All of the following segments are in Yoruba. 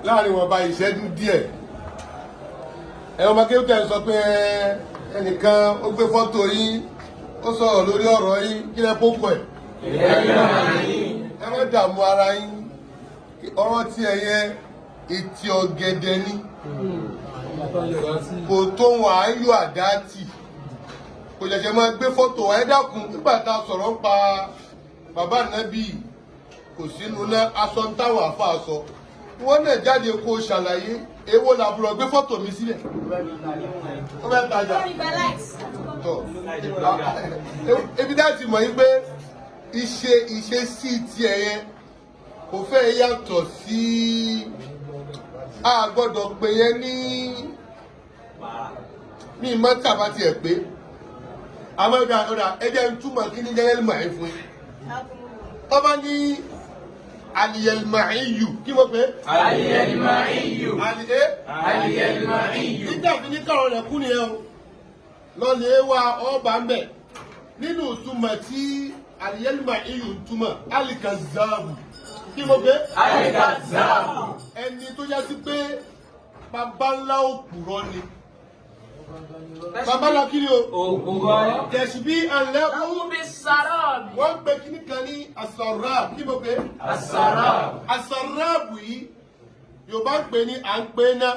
láàrin wọn bá ìṣẹ́jú díẹ̀ ẹ̀rọ makéwùtẹ̀ sọ pé ẹnìkan ó gbé fọ́tò yín ó sọ̀rọ̀ lórí ọ̀rọ̀ yín kí lẹ pópọ̀ ẹ̀ ẹ má dààmú ara yín ọ̀rọ̀ tí ẹ yẹ etí ọ̀gẹ̀dẹ̀ ni kò tó wọn à ń yọ àdá tì kò ṣẹ̀ṣẹ̀ máa gbé fọ́tò ẹ dákun nígbà tá a sọ̀rọ̀ ń pa bàbá nábì kò sínú náà aṣọ ń táwọn àfa sọ wọn náà jáde kó ṣàlàyé èwo làbúrò gbé fọ́tò mi sílẹ̀ ó fẹ́ tajà tọ̀ ebi dá ti mọ̀ yín pé ìṣesí tiẹ̀ yẹn kò fẹ́ yàtọ̀ sí a gbọ́dọ̀ pè yẹn ní mọ́tàbá tiẹ̀ pé àmọ́ ọ̀dà ẹjẹ́ ń túmọ̀ kí ní Yelma'E fún yín ọba ní Yelma'E kí mo pè é Yelma'E nígbà fi ní kàrọ̀ rẹ̀ kú nìyẹn o lọ́lẹ̀ wa ọba ń bẹ̀ nínú túmọ̀ tí Yelma'e túmọ̀ alikazabu kí mo pè é alikazabu ẹni tó yá sí pé bàbá ńlá òpùrọ́ ni bàbá ńlá kí ni o òpùrọ́ tẹ̀síbí alẹ́kùn wọ́n pè kí ní kan ní asarab kí mo pè é asarabu yìí Yorùbá ń pè ní à ń pè ná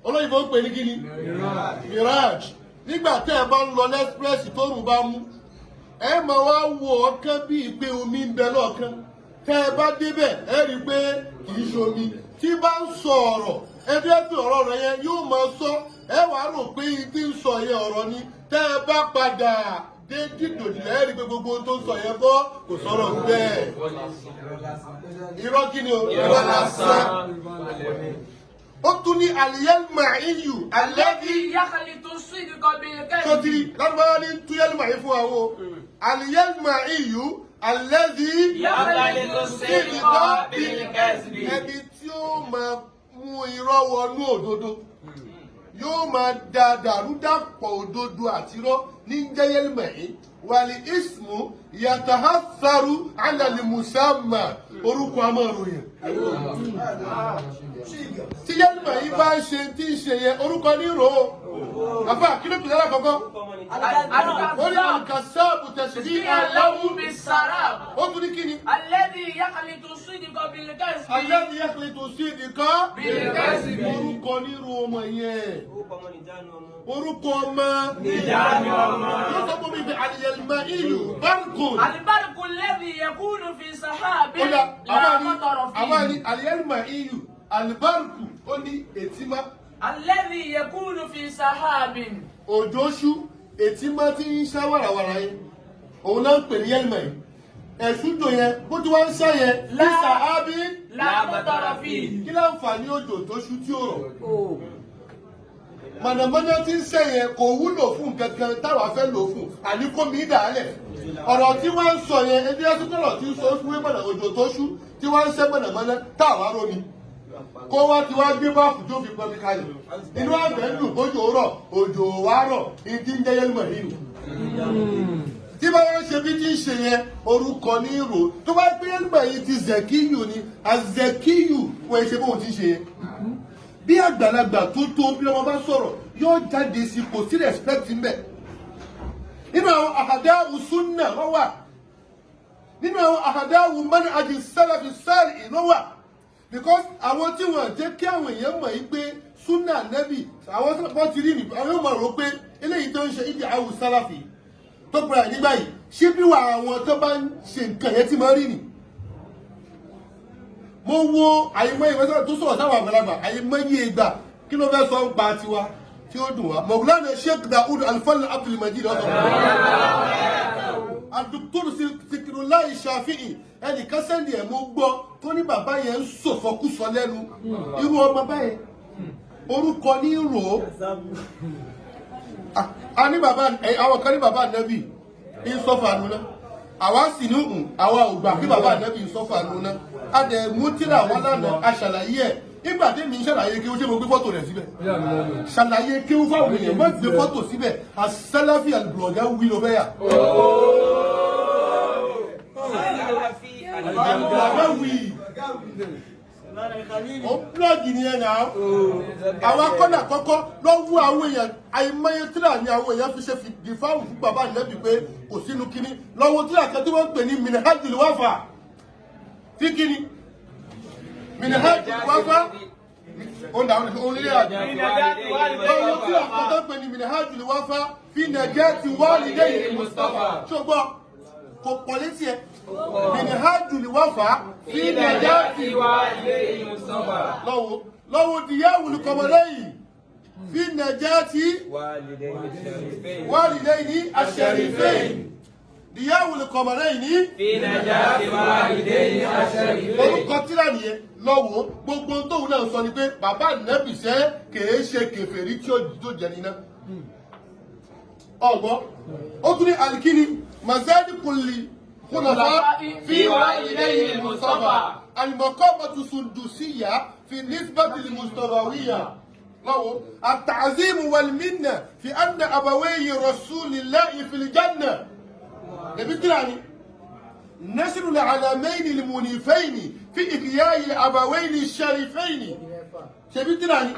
olóyìnbó ń pè ní kí ni mirage nígbà tẹ́ ẹ bá ń lọ lẹ́sprẹ́sì tó rùn bá mú ẹ máa wá wo ọkàn bíi pé omi ń bẹ lọ́ọ̀kan tẹ́ ẹ bá débẹ̀ ẹ rí i pé kì í ṣomi tí bá ń sọ ọ̀rọ̀ ẹbí ẹbí ọ̀rọ̀ rẹ̀ yẹn yóò máa sọ ẹ wàá rò pé ibi ń sọ yẹn ọ̀rọ̀ ni tẹ́ ẹ bá padà dé dídòdì ẹ rí i pé gbogbo tó ń sọ yẹn kọ́ kò sọ̀rọ̀ bẹ́ẹ̀ irọ́ kí ni o irọ́ lásán ó tún ní Yelma'e alẹ́bí yakhlitu sidqa bil kadhib. sotiri lárúbáwá ní tún Yelma'e fún wa wo Yelma'e alẹ́bí yakhlitu sidqa bil kadhib. ẹni tí ó máa mú irọ́ wọnú òdodo yóò máa da dàrúdàpọ̀ òdodo àti irọ́ ní jẹ́ Yelma'e wàlí ismu yatahatharu ala al-musamma orúkọ amọ̀ròyìn tí Yelma'e bá ń ṣe tí ń ṣe yẹn orúkọ ní ro àfà kí ló pè lára kọ̀ọ̀kan ó ní alkasabu tẹ̀sí aláwù ó tún ní kí ni alladhi yakhlitu sidqa bil kadhib. alladhi yakhlitu sidqa bil kadhib. orúkọ ní ro ọmọ yẹn orúkọ ọmọ níjànú ọmọ. yóò sọ fún mi pé Yelma'e barkun albarqu alladhi yakunu fi sahabin kódà la matara fihi. àwọn Yelma'e alibarku ó ní ètímá alladhi yakunu fi sahabin. òjòṣù ètímá tí ń ṣá wàràwàrà yẹn òun náà ń pè ní Yelma'e ẹ̀sùn jò yẹn bó ti wá ń ṣá yẹn ní sàábí la matara fihi. kí láǹfààní òjò tó ṣú tí ó rọ̀ mọ̀nàmọ́ná tí ń ṣe yẹn kò wúlò fún kankan táwa fẹ́ lò fún àníkómi dàálẹ̀ ọ̀rọ̀ tí wọ́n ń sọ yẹn ebi ẹ̀sùn kọ̀rọ̀ tí ń sọ fún mọ̀nà òjò tó ṣú tí wọ́n ń ṣe mọ̀nàmọ́ná táwa rómi kó wá ti wá gbé báàfù tó fi pọnmi kalẹ̀ inú àgbẹ̀ ń dùn kójò rọ̀ òjò wá rọ̀ ìdí ń jẹ́ Yelma'e nù tí bá wọ́n ṣe bí tí ń ṣe yẹn orúkọ ní ìrò tó bá gbé Yelma'e ti zẹ̀kíyù ni azẹ̀kíyù wọ́n ṣe bóun ti ṣe yẹn bí àgbàlagbà tó tó bí ọmọ bá sọ̀rọ̀ yóò jáde sí kò sí respect ń bẹ̀ nínú àwọn àhàdáwù súnà wọ́n wà nínú àwọn àhàdáwù manhaj salafi salih ló wà because àwọn tí wọ́n jẹ́ kí àwọn èèyàn mọ̀ yí pé súnà nẹ́bì àwọn wọ́n ti rí nìbí àwọn yóò mọ̀ rò pé eléyìí tó ń ṣe ìdí àwọn sálàfì tó pẹ̀lú nígbà yìí ṣé bí wà àwọn tó bá ń ṣe nǹkan yẹn tí máa rí nì mo wo àyèmọ́ ìwé tó sọ̀rọ̀ sáwọn àgbàlagbà àyèmọ́ yí ìgbà kí ló fẹ́ sọ ń pa tiwa tí ó dùn wá Mawlana Sheikh Daud Al-Fadl Abdul Majid ọ̀sán Dr. Zikirullah Shafi'i ẹnìkan sẹ́ndì ẹ̀ mo gbọ́ tó ní bàbá yẹn ń sọ̀sọ́kúsọ lẹ́nu irú ọmọ báyẹn orúkọ ní rò ó a ní bàbá àwọn kan ní bàbá nẹ́bì ń sọ́fà nùnà àwa sì ní àwa ò gbà kí bàbá nẹ́bì ń sọ́fà nùnà a dẹ̀ mú tíra wọn lánàá a ṣàlàyé ẹ̀ nígbà tí mi ń ṣàlàyé kí ó ṣe mo gbé fọ́tò rẹ̀ síbẹ̀ ṣàlàyé kí ó fáwọn èèyàn má gbé fọ́tò síbẹ̀ as-Salafi al-blogger wí ló fẹ́ yà. ó blọ́ọ̀gì ni ẹ̀ náà àwọn akọ́nà àkọ́kọ́ lọ́wọ́ àwọn èèyàn àìmọye tíra ni àwọn èèyàn fi ṣe fìdí fáwọn fún bàbá Ànábì pé kò sínú kíní lọ́wọ́ tíra kan tí wọ́n ń pè ní Minhajul Wafa tí kíní Minhajul Wafa ó dà ó nílé àjẹ́ lọ́wọ́ tíra kan tó ń pè ní Minhajul Wafa fi najati walidayhi Mustafa ṣùgbọ́n kò pọ̀ létí ẹ Minhajul Wafa fi najati walidayhi Mustafa lọ́wọ́ diyawul qamarayn fi najati walidayni ash-sharifayn diyawul qamarayn fi najati walidayni ash-sharifayn orúkọ tíra nìyẹn lọ́wọ́ gbogbo tóun náà sọ ni pé bàbá Ànábì ṣe kèé ṣe kèfèrí tí ó jẹ níná ọgbọ́n ó tún ní alikini mazadi kulli خلفاء في والديه المصطفى المقامة السندوسية في النسبة المستوى التعظيم والمنة في أن أبوي رسول الله في الجنة نبتلاني نشر العلامين المنيفين في إحياء الأبوين الشريفين نبتلاني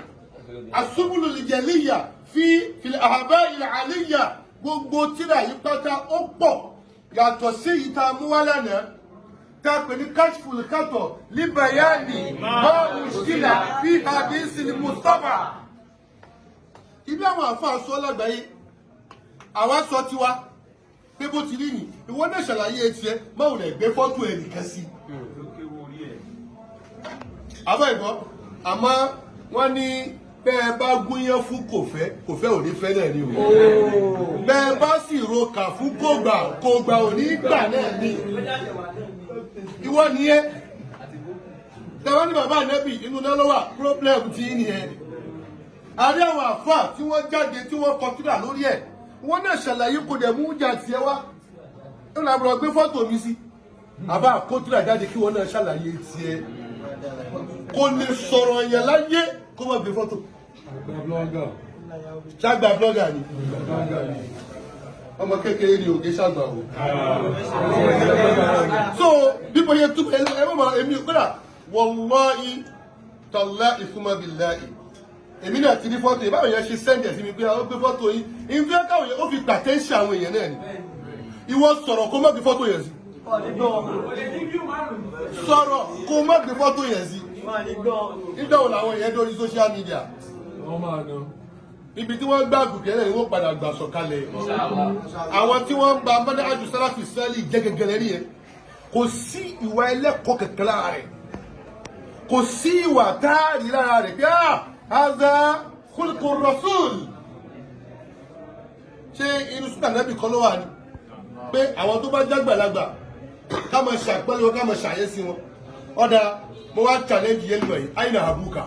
السبل الجلية في الأهباء العالية بوتيرا يبقى أكبر yàtọ̀ sí ìta múwálànà tàpẹ̀ ní kashful khatọ̀ líbàyáni máa mushkila fi hadithil Mustafa. Ibi àwọn àfáà sọ lágbàáyé àwa sọ tiwa pé bó ti rí ní ìwọ náà ṣàlàyé tiẹ̀ máa rẹ̀ gbé fọ́tò ẹ̀ nìkan sí. àbá ìbọn àmọ́ wọ́n ní bẹ́ẹ̀ bá gúnyán fún kò fẹ́ ò ní fẹ́ náà ni o bẹ́ẹ̀ bá sì roka fún kò gbà ò ní gbà náà ni ìwọ nìyẹn tẹwọ́n ní bàbá Ànábì inú náà ló wà problem tí nìyẹn àrí àwọn àfà tí wọ́n jáde tí wọ́n kọ tírà lórí ẹ̀ wọ́n náà ṣàlàyé kò dẹ̀ mú jà tiẹ̀ wá ó làbúrò gbé fọ́tò mi sí àbá kó tírà jáde kí wọ́n náà ṣàlàyé tiẹ̀ kò lè sọ̀rọ̀ yẹn láyé kó má gbé fọ́tò. ṣàgbà blọ́gà ni ọmọ kékeré ni òkè ṣàgbà o. so bí mo yẹ túbọ̀ ẹ mọ̀ èmi kódà wallahi tallahi thumma billahi èmi náà ti ní fọ́tò yìí báwọn yẹn ṣe sẹ́ndì ẹ̀ sí mi pé ó gbé fọ́tò yìí ìfẹ́ káwọn yẹn ó fi pàtẹ́ńṣì àwọn èèyàn náà ni ìwọ sọ̀rọ̀ kó má gbé fọ́tò yẹn sí. sọ̀rọ̀ kó má gbé fọ́tò yẹn sí. nígbà wo làwọn èèyàn dórí social media ibi tí wọ́n gbà gùkẹ́lẹ̀ ni wọ́n padà gbà sọ̀kalẹ̀ àwọn tí wọ́n ń gba mọ́dájú sálàfì sẹ́lì jẹ́gẹ́gẹ́lẹ́ rí ẹ kò sí ìwà ẹlẹ́kọ̀ọ́ kẹ̀kẹ́ lára rẹ̀ kò sí ìwà táàrí lára rẹ̀ pé haza khulqur rasul ṣé inú súnà Nábì kan ló wà ní pé àwọn tó bá jágbàlagbà ká máa ṣàpẹ́lẹ̀ wọn ká máa ṣàyẹ́sí wọn ọ̀dà mo wá challenge Yelma'E aina abuka.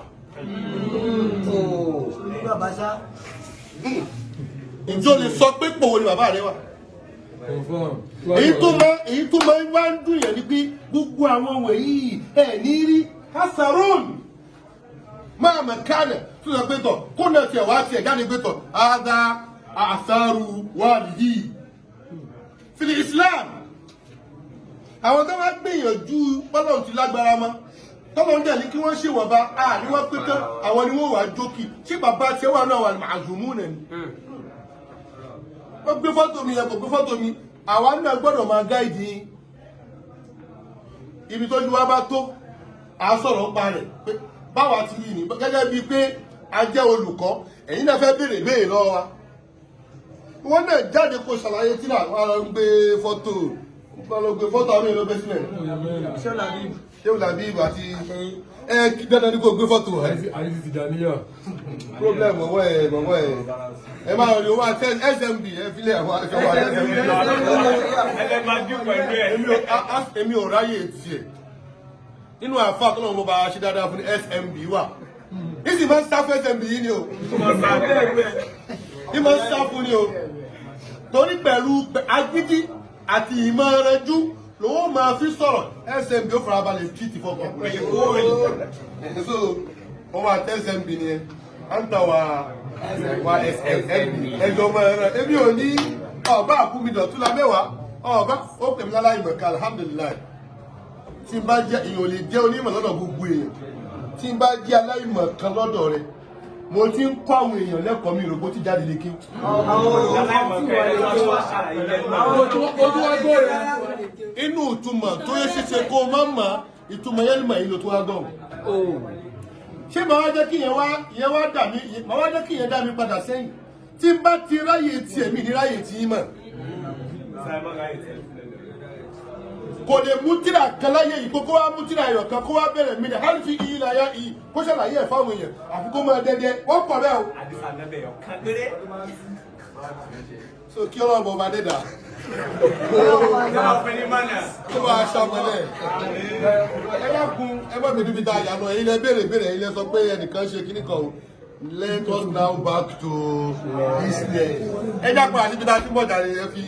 Ǹjọ́ lè sọ pé pòwò ni bàbá rẹ wà. èyí tó máa ń wá ń dùn yẹn ni pé gbogbo àwọn wọ̀nyí ẹ̀ ní rí hasarun máa mọ̀ kánẹ̀ tó sọ pé tọ̀ kó náà tiẹ̀ wá tiẹ̀ jáde pé tọ̀ ada àṣàrù wàlíyì fìlì Islam. àwọn tó wá gbìyànjú bọ́lọ̀ ti lágbára mọ́ tọ́lọ́ ń dẹ̀ ní kí wọ́n ṣèwọ̀nba ní wọ́n pé tán àwọn ni wọ́n wà jókì tí bàbá tiẹ̀ wà náà wà màzùmú nẹ̀ ni. wọ́n gbé fọ́tò mi yẹn kò gbé fọ́tò mi àwa náà gbọ́dọ̀ máa gáìdì ibi tójú wa bá tó à sọ̀rọ̀ pa rẹ̀ pé báwa ti rí ni gẹ́gẹ́ bíi pé a jẹ́ olùkọ́ ẹ̀yin náà fẹ́ béèrè lọ́wọ́ wa. wọ́n náà jáde kó ṣàlàyé tí náà wọ́n lọ gbé fọ́tò àwọn èèyàn bẹ́ sílẹ̀ Sheikh Labib àti dandan ní kò gbé fọ́tò ẹ̀ àyíṣì ti dàníyàn problem ọwọ́ ẹ̀ ẹ máa rí owó àti SMB ẹ fílẹ̀ àwọn akẹ́wà èmi ò ráyè tiẹ̀ nínú àfáà tó lọ́wọ́ bá ṣe dáadáa fún SMB wà ìsì máa ń sá fún SMB yìí ni o ní máa ń sá fún ni o torí pẹ̀lú agídí àti ìmọ̀rànjú lówó máa fi sọ̀rọ̀ SMB ó farabalẹ̀ títì fọ́kàn so wọ́n wà tẹ́ SMB ni ẹ àǹtà wà SMB ẹjọ́ ọmọ ẹ̀rọ èmi ò ní ọba àkúmidọ̀ tó la mẹ́wàá ọba ó pè mí lálá ìmọ̀ká alhamdulilayi tí n bá jẹ́ èèyàn ò lè jẹ́ onímọ̀ lọ́dọ̀ gbogbo èèyàn tí n bá jẹ́ aláìmọ̀ kan lọ́dọ̀ rẹ̀ mo ti ń kọ́ àwọn èèyàn lẹ́kọ̀ọ́ mi ìrògbó ti jáde lé kí. inú ìtumọ̀ tó yẹ ṣíṣe kó o máa mọ̀ ìtumọ̀ Yelma'E ló tó wá gan. ṣé màá wá jẹ́ kí ìyẹn dá mi padà sẹ́yìn tí n bá ti ráyè tiẹ̀ mi ní ráyè tí yín mọ̀. kò lè mú tírà kan láyé yìí kó wá mú tírà ẹ̀yọ̀ kan kó wá bẹ̀rẹ̀ mí ní hálífì iyì láyá iyì kó ṣàlàyé ẹ̀ fáwọn èèyàn àfi kó máa dẹ́dẹ́ wọ́n pọ̀ bẹ́ẹ̀ o. so kí ọlọ́run bọ̀ bá dẹ́dà. kó wá aṣọ ọmọlẹ̀. ẹ dákun ẹ bá mi níbi tá a yà lọ ẹ̀yin lẹ béèrè ẹ̀yin lẹ sọ pé ẹnìkan ṣe kíní kan o. Let us now back to Islam. Ẹ dákun àti bí tá a ti mọ̀ dàrí ẹ fi.